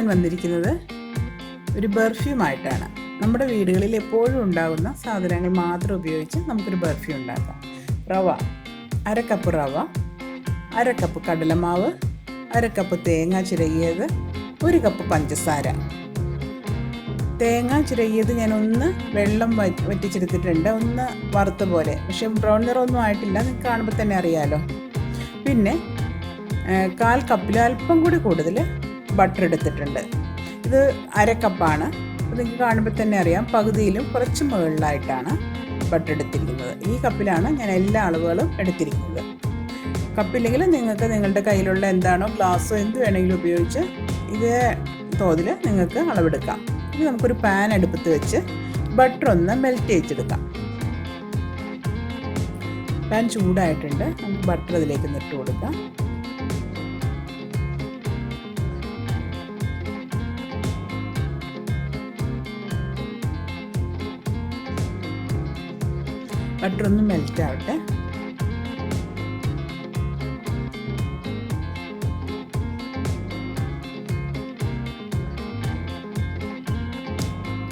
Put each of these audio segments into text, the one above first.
ഞാൻ വന്നിരിക്കുന്നത് ഒരു ബർഫിയുമായിട്ടാണ്. നമ്മുടെ വീടുകളിൽ എപ്പോഴും ഉണ്ടാകുന്ന സാധനങ്ങൾ മാത്രം ഉപയോഗിച്ച് നമുക്കൊരു ബർഫി ഉണ്ടാക്കാം. റവ, അര കപ്പ് റവ, അര കപ്പ് കടലമാവ്, അര കപ്പ് തേങ്ങ ചിരകിയത്, 1 കപ്പ് പഞ്ചസാര. തേങ്ങ ചിരകിയത് ഞാനൊന്ന് വെള്ളം വറ്റിച്ചെടുത്തിട്ടുണ്ട്, ഒന്ന് വറുത്ത പോലെ. പക്ഷേ ബ്രൗൺ നിറമൊന്നും ആയിട്ടില്ല, നിങ്ങൾക്ക് കാണുമ്പോൾ തന്നെ അറിയാമല്ലോ. പിന്നെ 1/4 കപ്പിൽ അല്പം കൂടി കൂടുതൽ ബട്ടർ എടുത്തിട്ടുണ്ട്. ഇത് അര കപ്പാണ്. അപ്പോൾ നിങ്ങൾക്ക് കാണുമ്പോൾ തന്നെ അറിയാം, പകുതിയിലും കുറച്ച് മുകളിലായിട്ടാണ് ബട്ടർ എടുത്തിരിക്കുന്നത്. ഈ കപ്പിലാണ് ഞാൻ എല്ലാ അളവുകളും എടുത്തിരിക്കുന്നത്. കപ്പില്ലെങ്കിൽ നിങ്ങൾക്ക് നിങ്ങളുടെ കയ്യിലുള്ള എന്താണോ, ഗ്ലാസ്സോ എന്ത് വേണമെങ്കിലും ഉപയോഗിച്ച് ഇതേ തോതിൽ നിങ്ങൾക്ക് അളവെടുക്കാം. ഇനി നമുക്കൊരു പാൻ അടുപ്പത്ത് വെച്ച് ബട്ടർ ഒന്ന് മെൽറ്റ് ചെയ്തെടുക്കാം. പാൻ ചൂടായിട്ടുണ്ട്, നമുക്ക് ബട്ടർ അതിലേക്ക് ഇട്ട് കൊടുക്കാം. ബട്ടർ ഒന്ന് മെൽറ്റ് ആവട്ടെ.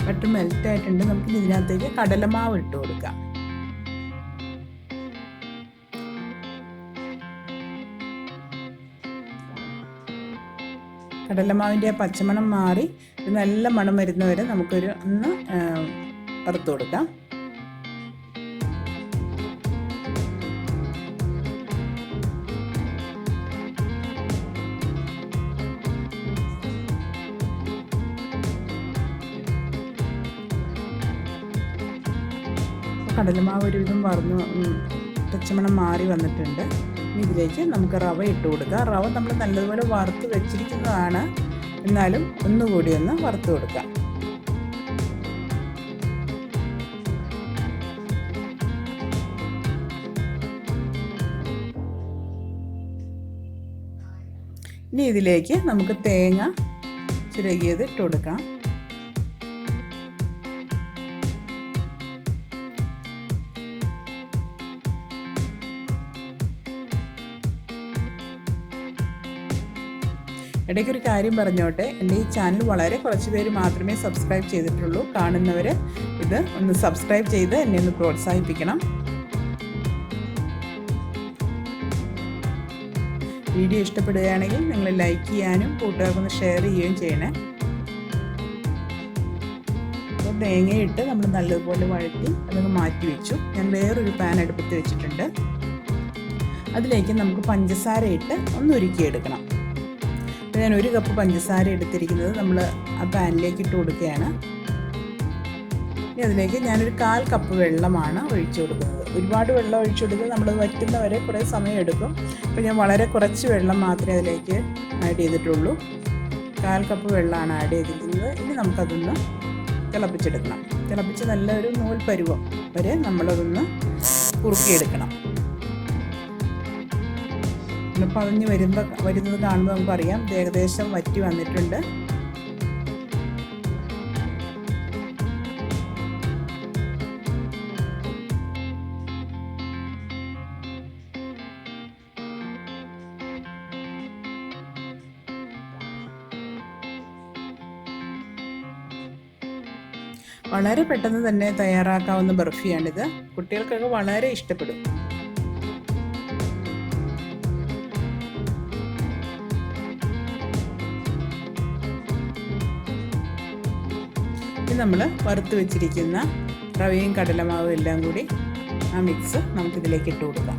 ബട്ടർ മെൽറ്റ് ആയിട്ടുണ്ട്. നമുക്ക് ഇതിനകത്തേക്ക് കടലമാവ് ഇട്ട് കൊടുക്കാം. കടലമാവിൻ്റെ പച്ചമണം മാറി നല്ല മണം വരുന്നവരെ നമുക്കൊരു ഒന്ന് വറുത്ത് കൊടുക്കാം. കടലമാവ് ഒരുവിധം പച്ചമണം മാറി വന്നിട്ടുണ്ട്. ഇനി ഇതിലേക്ക് നമുക്ക് റവ ഇട്ട് കൊടുക്കാം. റവ നമ്മൾ നല്ലതുപോലെ വറുത്ത് വെച്ചിരിക്കുന്നതാണ്, എന്നാലും ഒന്നുകൂടി ഒന്ന് വറുത്ത് കൊടുക്കാം. ഇനി ഇതിലേക്ക് നമുക്ക് തേങ്ങ ചിരകിയത് ഇട്ട് കൊടുക്കാം. ഇടയ്ക്കൊരു കാര്യം പറഞ്ഞോട്ടെ, എൻ്റെ ഈ ചാനൽ വളരെ കുറച്ച് പേര് മാത്രമേ സബ്സ്ക്രൈബ് ചെയ്തിട്ടുള്ളൂ. കാണുന്നവർ ഇത് ഒന്ന് സബ്സ്ക്രൈബ് ചെയ്ത് എന്നെ ഒന്ന് പ്രോത്സാഹിപ്പിക്കണം. വീഡിയോ ഇഷ്ടപ്പെടുകയാണെങ്കിൽ നിങ്ങൾ ലൈക്ക് ചെയ്യാനും കൂട്ടുകാർക്കൊന്ന് ഷെയർ ചെയ്യുകയും ചെയ്യണേ. അപ്പോൾ തേങ്ങയിട്ട് നമ്മൾ നല്ലതുപോലെ വഴറ്റി അതൊന്ന് മാറ്റി വെച്ചു. ഞാൻ വേറൊരു പാൻ അടുപ്പത്ത് വെച്ചിട്ടുണ്ട്. അതിലേക്ക് നമുക്ക് പഞ്ചസാര ഇട്ട് ഒന്ന് ഉരുക്കിയെടുക്കണം. ഞാൻ 1 കപ്പ് പഞ്ചസാര എടുത്തിരിക്കുന്നത് നമ്മൾ ആ പാനിലേക്ക് ഇട്ട് കൊടുക്കുകയാണ്. ഇനി അതിലേക്ക് ഞാനൊരു 1/4 കപ്പ് വെള്ളമാണ് ഒഴിച്ചു കൊടുക്കുന്നത്. ഒരുപാട് വെള്ളം ഒഴിച്ചു കൊടുക്കുന്നത് നമ്മൾ വറ്റുന്നവരെ കുറേ സമയം എടുക്കും. അപ്പോൾ ഞാൻ വളരെ കുറച്ച് വെള്ളം മാത്രമേ അതിലേക്ക് ആഡ് ചെയ്തിട്ടുള്ളൂ. 1/4 കപ്പ് വെള്ളമാണ് ആഡ് ചെയ്തിരിക്കുന്നത്. ഇനി നമുക്കതൊന്ന് തിളപ്പിച്ചെടുക്കണം. തിളപ്പിച്ച് നല്ലൊരു നൂൽ പരുവം വരെ നമ്മളതൊന്ന് കുറുക്കിയെടുക്കണം. പതഞ്ഞ് വരുന്നത് കാണുമ്പോൾ നമുക്കറിയാം ഇത് ഏകദേശം വറ്റി വന്നിട്ടുണ്ട്. വളരെ പെട്ടെന്ന് തന്നെ തയ്യാറാക്കാവുന്ന ബർഫിയാണിത്. കുട്ടികൾക്കൊക്കെ വളരെ ഇഷ്ടപ്പെടും. നമ്മൾ വറുത്ത് വെച്ചിരിക്കുന്ന റവയും കടലമാവും എല്ലാം കൂടി ആ മിക്സ് നമുക്കിതിലേക്ക് ഇട്ട് കൊടുക്കാം.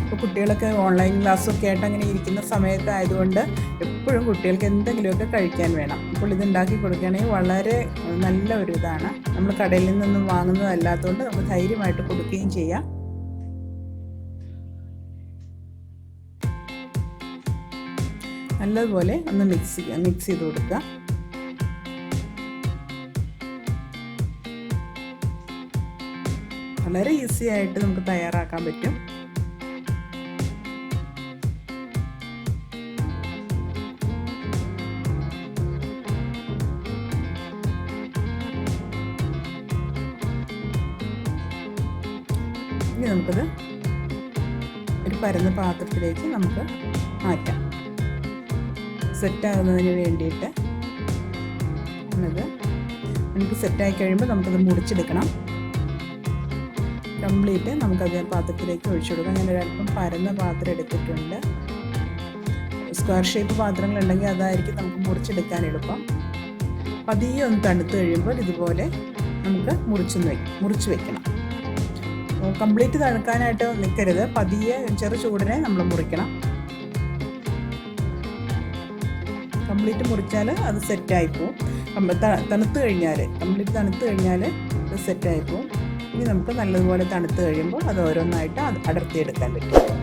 ഇപ്പോൾ കുട്ടികളൊക്കെ ഓൺലൈൻ ക്ലാസ്സൊക്കെ ആയിട്ട് അങ്ങനെ ഇരിക്കുന്ന സമയത്തായതുകൊണ്ട് എപ്പോഴും കുട്ടികൾക്ക് എന്തെങ്കിലുമൊക്കെ കഴിക്കാൻ വേണം. അപ്പോൾ ഇതുണ്ടാക്കി കൊടുക്കുകയാണെങ്കിൽ വളരെ നല്ല ഒരു ഇതാണ്. നമ്മൾ കടയിൽ നിന്നൊന്നും വാങ്ങുന്നതല്ലാത്തതുകൊണ്ട് നമുക്ക് ധൈര്യമായിട്ട് കൊടുക്കുകയും ചെയ്യാം. നല്ലതുപോലെ ഒന്ന് മിക്സ് ചെയ്ത് കൊടുക്കുക. വളരെ ഈസി ആയിട്ട് നമുക്ക് തയ്യാറാക്കാൻ പറ്റും. ഇനി നമുക്കത് ഒരു പരന്ന പാത്രത്തിലേക്ക് നമുക്ക് മാറ്റാം. സെറ്റാകുന്നതിന് വേണ്ടിയിട്ട് നമുക്ക് സെറ്റായി കഴിയുമ്പോൾ നമുക്കത് മുറിച്ചെടുക്കണം. കംപ്ലീറ്റ് നമുക്കത് പാത്രത്തിലേക്ക് ഒഴിച്ചു കൊടുക്കാം. ഞാൻ ഒരല്പം പരന്ന പാത്രം എടുത്തിട്ടുണ്ട്. സ്ക്വയർ ഷേപ്പ് പാത്രങ്ങളുണ്ടെങ്കിൽ അതായിരിക്കും നമുക്ക് മുറിച്ചെടുക്കാൻ എളുപ്പം. പതിയെ ഒന്ന് തണുത്ത് കഴിയുമ്പോൾ ഇതുപോലെ നമുക്ക് മുറിച്ച് വെക്കണം. കംപ്ലീറ്റ് തണുക്കാനായിട്ട് നിൽക്കരുത്. പതിയെ ചെറു ചൂടിനെ നമ്മൾ മുറിക്കണം. കംപ്ലീറ്റ് മുറിച്ചാൽ അത് സെറ്റായിപ്പോവും. തണുത്ത് കഴിഞ്ഞാൽ അത് സെറ്റായിപ്പോവും. ഇനി നമുക്ക് നല്ലതുപോലെ തണുത്ത് കഴിയുമ്പോൾ അത് ഓരോന്നായിട്ട് അടർത്തിയെടുക്കാൻ പറ്റും.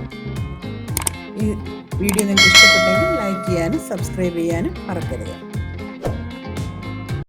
ഈ വീഡിയോ നിങ്ങൾക്ക് ഇഷ്ടപ്പെട്ടെങ്കിൽ ലൈക്ക് ചെയ്യാനും സബ്സ്ക്രൈബ് ചെയ്യാനും മറക്കരുത്.